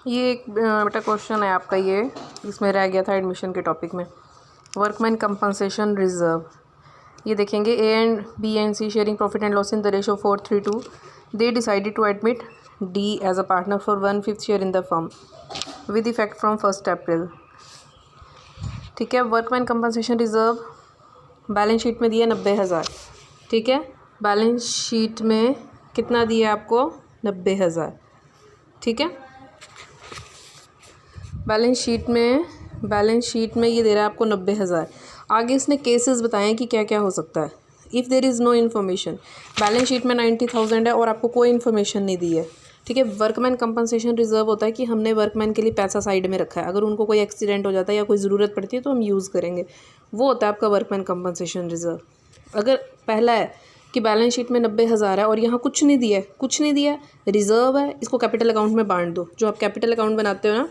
ये एक बेटा क्वेश्चन है आपका, ये इसमें रह गया था एडमिशन के टॉपिक में। वर्कमैन कंपनसेशन रिजर्व, ये देखेंगे A and B and C sharing profit and loss in the ratio 4:3 they decided to admit D as a partner for 1/5 share in the firm with effect from 1 April. ठीक है, workman compensation reserve balance sheet में दिया 90,000। ठीक है, balance sheet में कितना दिया आपको? 90,000। ठीक है, बैलेंस शीट में ये दे रहा है आपको 90,000। आगे इसने केसेस बताएं कि क्या क्या हो सकता है। If there is no information, balance sheet में 90,000 है और आपको कोई इन्फॉर्मेशन नहीं दी है। ठीक है, वर्कमैन कंपनसेशन रिजर्व होता है कि हमने वर्कमैन के लिए पैसा साइड में रखा है, अगर उनको कोई एक्सीडेंट हो जाता है या कोई ज़रूरत पड़ती है तो हम यूज़ करेंगे, वो होता है आपका वर्कमैन कंपनसेशन रिजर्व। अगर पहला है कि बैलेंस शीट में 90,000 है और यहाँ कुछ नहीं दिया है, रिजर्व है, इसको कैपिटल अकाउंट में बांट दो। जो आप कैपिटल अकाउंट बनाते हो ना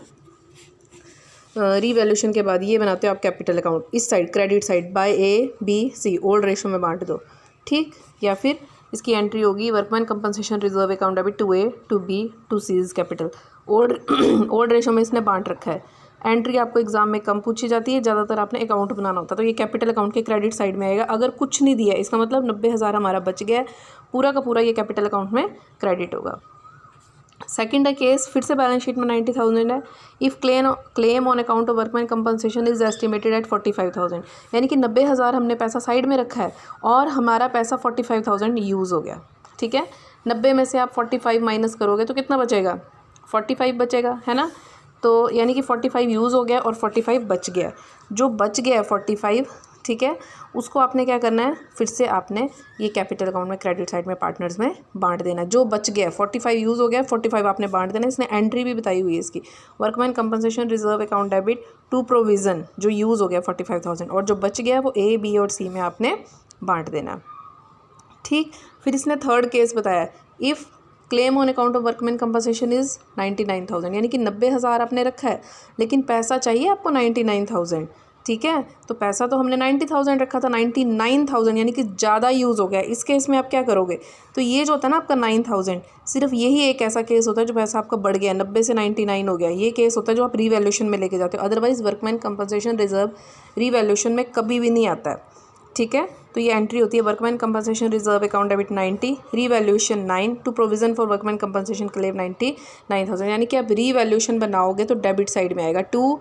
रीवैल्यूशन के बाद, ये बनाते हो आप कैपिटल अकाउंट, इस side credit side by A B C old ratio में बांट दो। ठीक, या फिर इसकी एंट्री होगी workman compensation reserve account debit to A to B to C is capital. Old ratio में इसने बांट रखा है। एंट्री आपको एग्जाम में कम पूछी जाती है, ज़्यादातर आपने अकाउंट बनाना होता है, तो ये कैपिटल अकाउंट के क्रेडिट साइड में आएगा। अगर कुछ नहीं दिया है इसका मतलब 90,000 हमारा बच गया है, पूरा का पूरा ये कैपिटल अकाउंट में क्रेडिट होगा। सेकंड है केस, फिर से बैलेंस शीट में 90,000 है। If claim on account of workman compensation is estimated at 45,000, यानी कि 90,000 हमने पैसा साइड में रखा है और हमारा पैसा 45,000 यूज़ हो गया। ठीक है, 90 में से आप 45 माइनस करोगे तो कितना बचेगा? 45 बचेगा, है ना। तो यानी कि 45 यूज़ हो गया और 45 बच गया। जो बच गया है 45, ठीक है, उसको आपने क्या करना है, फिर से आपने ये कैपिटल अकाउंट में क्रेडिट साइड में पार्टनर्स में बांट देना। जो बच गया 45 यूज़ हो गया, 45 आपने बांट देना। इसने एंट्री भी बताई हुई है इसकी, workman compensation reserve account debit to provision, जो यूज़ हो गया 45,000 और जो बच गया वो ए बी और सी में आपने बांट देना। ठीक, फिर इसने थर्ड केस बताया, if claim on account of workman compensation is 99,000, यानी कि 90,000 आपने रखा है लेकिन पैसा चाहिए आपको 99,000। ठीक है, तो पैसा तो हमने 90,000 रखा था, 99,000 यानी कि ज़्यादा यूज़ हो गया। इस केस में आप क्या करोगे? तो ये जो होता है ना आपका 9,000, सिर्फ यही एक ऐसा केस होता है जो पैसा आपका बढ़ गया, 90 से 99 हो गया। ये केस होता है जो आप रीवैल्यूशन में लेके जाते हो, otherwise workman compensation reserve revaluation में कभी भी नहीं आता है। ठीक है, तो ये एंट्री होती है workman compensation reserve account debit 90, revaluation 9 to provision for workman compensation claim 99,000, यानी कि आप रीवैल्यूएशन बनाओगे तो डेबिट साइड में आएगा 2।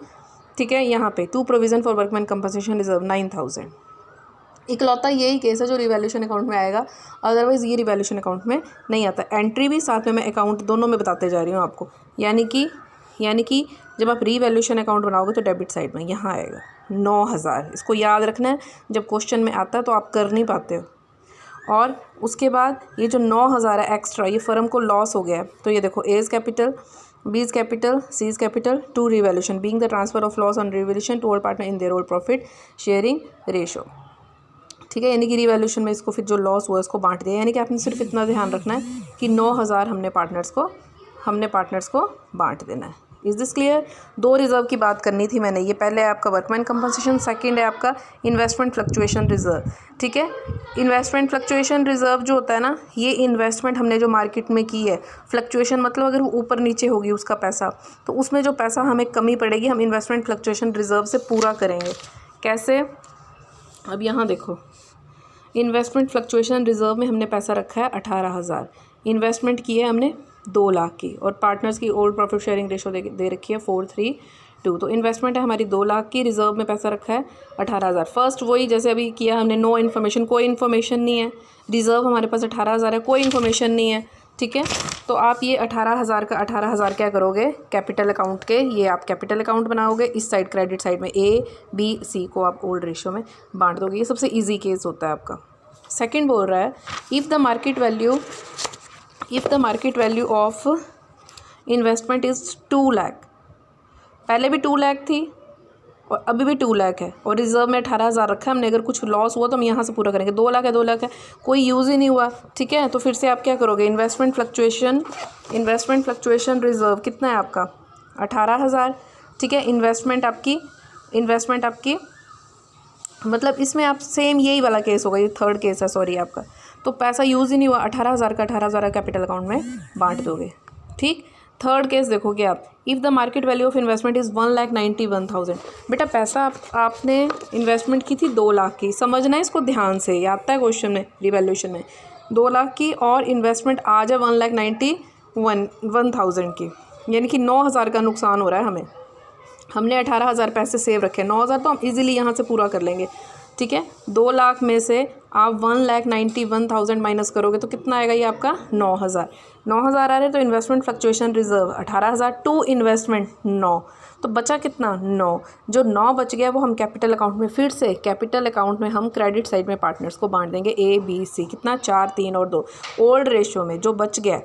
ठीक है, यहाँ पे to provision for workman compensation reserve 9,000। इकलौता यही केस है जो रिवैल्यूएशन अकाउंट में आएगा, अदरवाइज़ ये रिवैल्यूएशन अकाउंट में नहीं आता। एंट्री भी साथ में मैं अकाउंट दोनों में बताते जा रही हूँ आपको, यानी कि जब आप रीवैल्यूएशन अकाउंट बनाओगे तो डेबिट साइड में यहाँ आएगा 9,000। इसको याद रखना है, जब क्वेश्चन में आता है तो आप कर नहीं पाते हो। और उसके बाद ये जो 9,000 है एक्स्ट्रा, ये फर्म को लॉस हो गया है, तो ये देखो A is capital, B is capital, C is capital to revaluation being the transfer of loss on revaluation to all partner in their old profit sharing ratio. ठीक है, यानी कि रिवैल्यूएशन में इसको फिर जो लॉस हुआ इसको बांट दिया, यानी कि आपने सिर्फ इतना ध्यान रखना है कि 9,000 हमने पार्टनर्स को बांट देना है। Is this clear? 2 रिजर्व की बात करनी थी मैंने, ये पहले है आपका वर्कमैन कंपनसेशन, सेकंड है आपका इन्वेस्टमेंट फ्लक्चुएशन रिजर्व। ठीक है, इन्वेस्टमेंट फ्लक्चुएशन रिजर्व जो होता है ना, ये इन्वेस्टमेंट हमने जो मार्केट में की है, फ्लक्चुएशन मतलब अगर वो ऊपर नीचे होगी उसका पैसा, तो उसमें जो पैसा हमें कमी पड़ेगी हम इन्वेस्टमेंट फ्लक्चुएशन रिजर्व से पूरा करेंगे। कैसे? अब यहाँ देखो, इन्वेस्टमेंट फ्लक्चुएशन रिजर्व में हमने पैसा रखा है 18,000, इन्वेस्टमेंट की है हमने 2 लाख की और पार्टनर्स की ओल्ड प्रॉफिट शेयरिंग रेशो दे रखी है 4:3, तो इन्वेस्टमेंट है हमारी 2 लाख की, रिजर्व में पैसा रखा है 18,000। फर्स्ट वही जैसे अभी किया हमने, नो इन्फॉर्मेशन, कोई इन्फॉर्मेशन नहीं है, रिजर्व हमारे पास 18,000 है, कोई इन्फॉर्मेशन नहीं है। ठीक है, तो आप ये 18,000 का 18,000 क्या करोगे? कैपिटल अकाउंट के ये आप कैपिटल अकाउंट बनाओगे, इस साइड क्रेडिट साइड में ए बी सी को आप ओल्ड रेशो में बांट दोगे। ये सबसे ईजी केस होता है आपका। सेकेंड बोल रहा है, if the market value of investment is 2 lakh, पहले भी 2 लाख थी और अभी भी 2 लाख है और रिजर्व में 18,000 रखा है हमने, अगर कुछ लॉस हुआ तो हम यहाँ से पूरा करेंगे। 2 लाख है, 2 लाख है, कोई यूज़ ही नहीं हुआ। ठीक है, तो फिर से आप क्या करोगे? इन्वेस्टमेंट फ्लक्चुएशन रिजर्व कितना है आपका? 18,000। ठीक है, इन्वेस्टमेंट आपकी मतलब इसमें आप सेम यही वाला केस होगा, ये थर्ड केस है सॉरी आपका, तो पैसा यूज़ ही नहीं हुआ, 18,000 का 18,000 कैपिटल अकाउंट में बांट दोगे। ठीक, थर्ड केस देखोगे आप, if the market value of investment is 1,91,000। बेटा पैसा आपने इन्वेस्टमेंट की थी 2 लाख की, समझना है इसको ध्यान से, ये आता है क्वेश्चन में रिवैल्यूएशन में, 2 लाख की और इन्वेस्टमेंट आ जाए 1,91,000 की, यानी कि 9,000 का नुकसान हो रहा है हमें। हमने 18,000 पैसे सेव रखे, 9,000 तो हम इजीली यहाँ से पूरा कर लेंगे, ठीक है। 2 लाख में से आप 1,91,000 माइनस करोगे तो कितना आएगा, ये आपका 9,000 आ रहा है। तो investment fluctuation reserve 18,000 to investment 9, तो बचा कितना 9। जो 9 बच गया वो हम कैपिटल अकाउंट में, फिर से कैपिटल अकाउंट में हम क्रेडिट साइड में पार्टनर्स को बांट देंगे A B C, कितना 4 3 और 2 ओल्ड रेशियो में जो बच गया।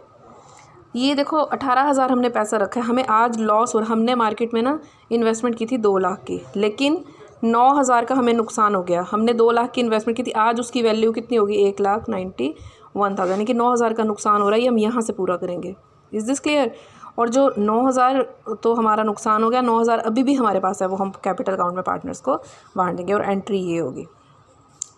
ये देखो 18,000 हमने पैसा रखा है, हमें आज लॉस, और हमने मार्केट में ना इन्वेस्टमेंट की थी 2 लाख की, लेकिन 9,000 का हमें नुकसान हो गया। हमने 2 लाख की इन्वेस्टमेंट की थी, आज उसकी वैल्यू कितनी होगी 1,91,000, यानी कि 9,000 का नुकसान हो रहा है, ये हम यहाँ से पूरा करेंगे। Is this clear. और जो 9,000 तो हमारा नुकसान हो गया, 9,000 अभी भी हमारे पास है, वो हम कैपिटल अकाउंट में पार्टनर्स को बांट देंगे, और एंट्री ये होगी।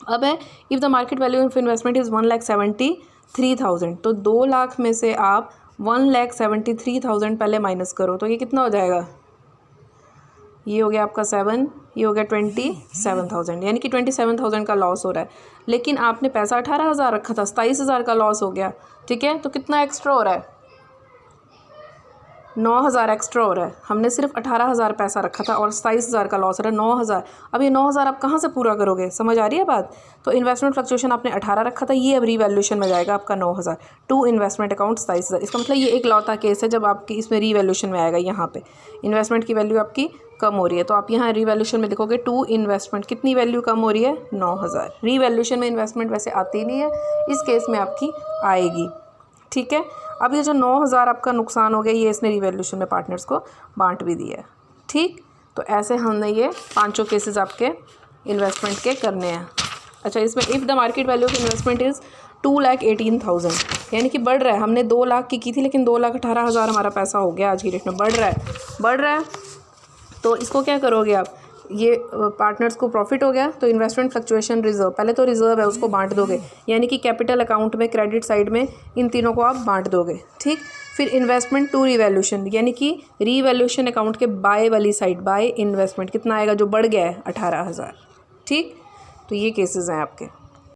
अब है if the market value of investment is 1,73,000, तो 2 लाख में से आप 1,73,000 पहले माइनस करो, तो ये कितना हो जाएगा, ये हो गया आपका 7, ये हो गया 27,000, यानी कि 27,000 का लॉस हो रहा है। लेकिन आपने पैसा 18,000 रखा था, 27,000 का लॉस हो गया, ठीक है। तो कितना एक्स्ट्रा हो रहा है, 9,000 एक्स्ट्रा हो रहा है। हमने सिर्फ 18,000 पैसा रखा था और 27,000 का लॉस हो रहा है, 9,000। अब ये 9,000 आप कहाँ से पूरा करोगे, समझ आ रही है बात। तो इन्वेस्टमेंट फ्लक्चुएशन आपने 18 रखा था, ये अब रीवैल्यूएशन में जाएगा आपका 9,000 टू इन्वेस्टमेंट अकाउंट 27,000। इसका मतलब ये एक लौता केस है जब आपकी इसमें रीवैल्यूएशन में आएगा, यहाँ पे इन्वेस्टमेंट की वैल्यू आपकी कम हो रही है, तो आप यहाँ रीवैल्यूएशन में लिखोगे टू इन्वेस्टमेंट, कितनी वैल्यू कम हो रही है 9,000। रीवैल्यूएशन में इन्वेस्टमेंट वैसे आती नहीं है, इस केस में आपकी आएगी, ठीक है। अब ये जो 9,000 आपका नुकसान हो गया, ये इसने रिवैल्यूएशन में पार्टनर्स को बांट भी दिया है, ठीक। तो ऐसे हमने ये 5 केसेस आपके इन्वेस्टमेंट के करने हैं। अच्छा, इसमें if the market value of investment is 2,18,000, यानी कि बढ़ रहा है। हमने 2 लाख की थी, लेकिन 2,18,000 हमारा पैसा हो गया आज की डेट में, बढ़ रहा है। तो इसको क्या करोगे आप, ये पार्टनर्स को प्रॉफिट हो गया, तो इन्वेस्टमेंट फ्लक्चुएशन रिजर्व, पहले तो रिजर्व है उसको बांट दोगे, यानी कि कैपिटल अकाउंट में क्रेडिट साइड में इन तीनों को आप बांट दोगे, ठीक। फिर इन्वेस्टमेंट टू रीवैल्यूएशन, यानी कि रीवैल्यूएशन अकाउंट के बाय वाली साइड, बाय इन्वेस्टमेंट कितना आएगा जो बढ़ गया है 18,000, ठीक। तो ये केसेस हैं आपके।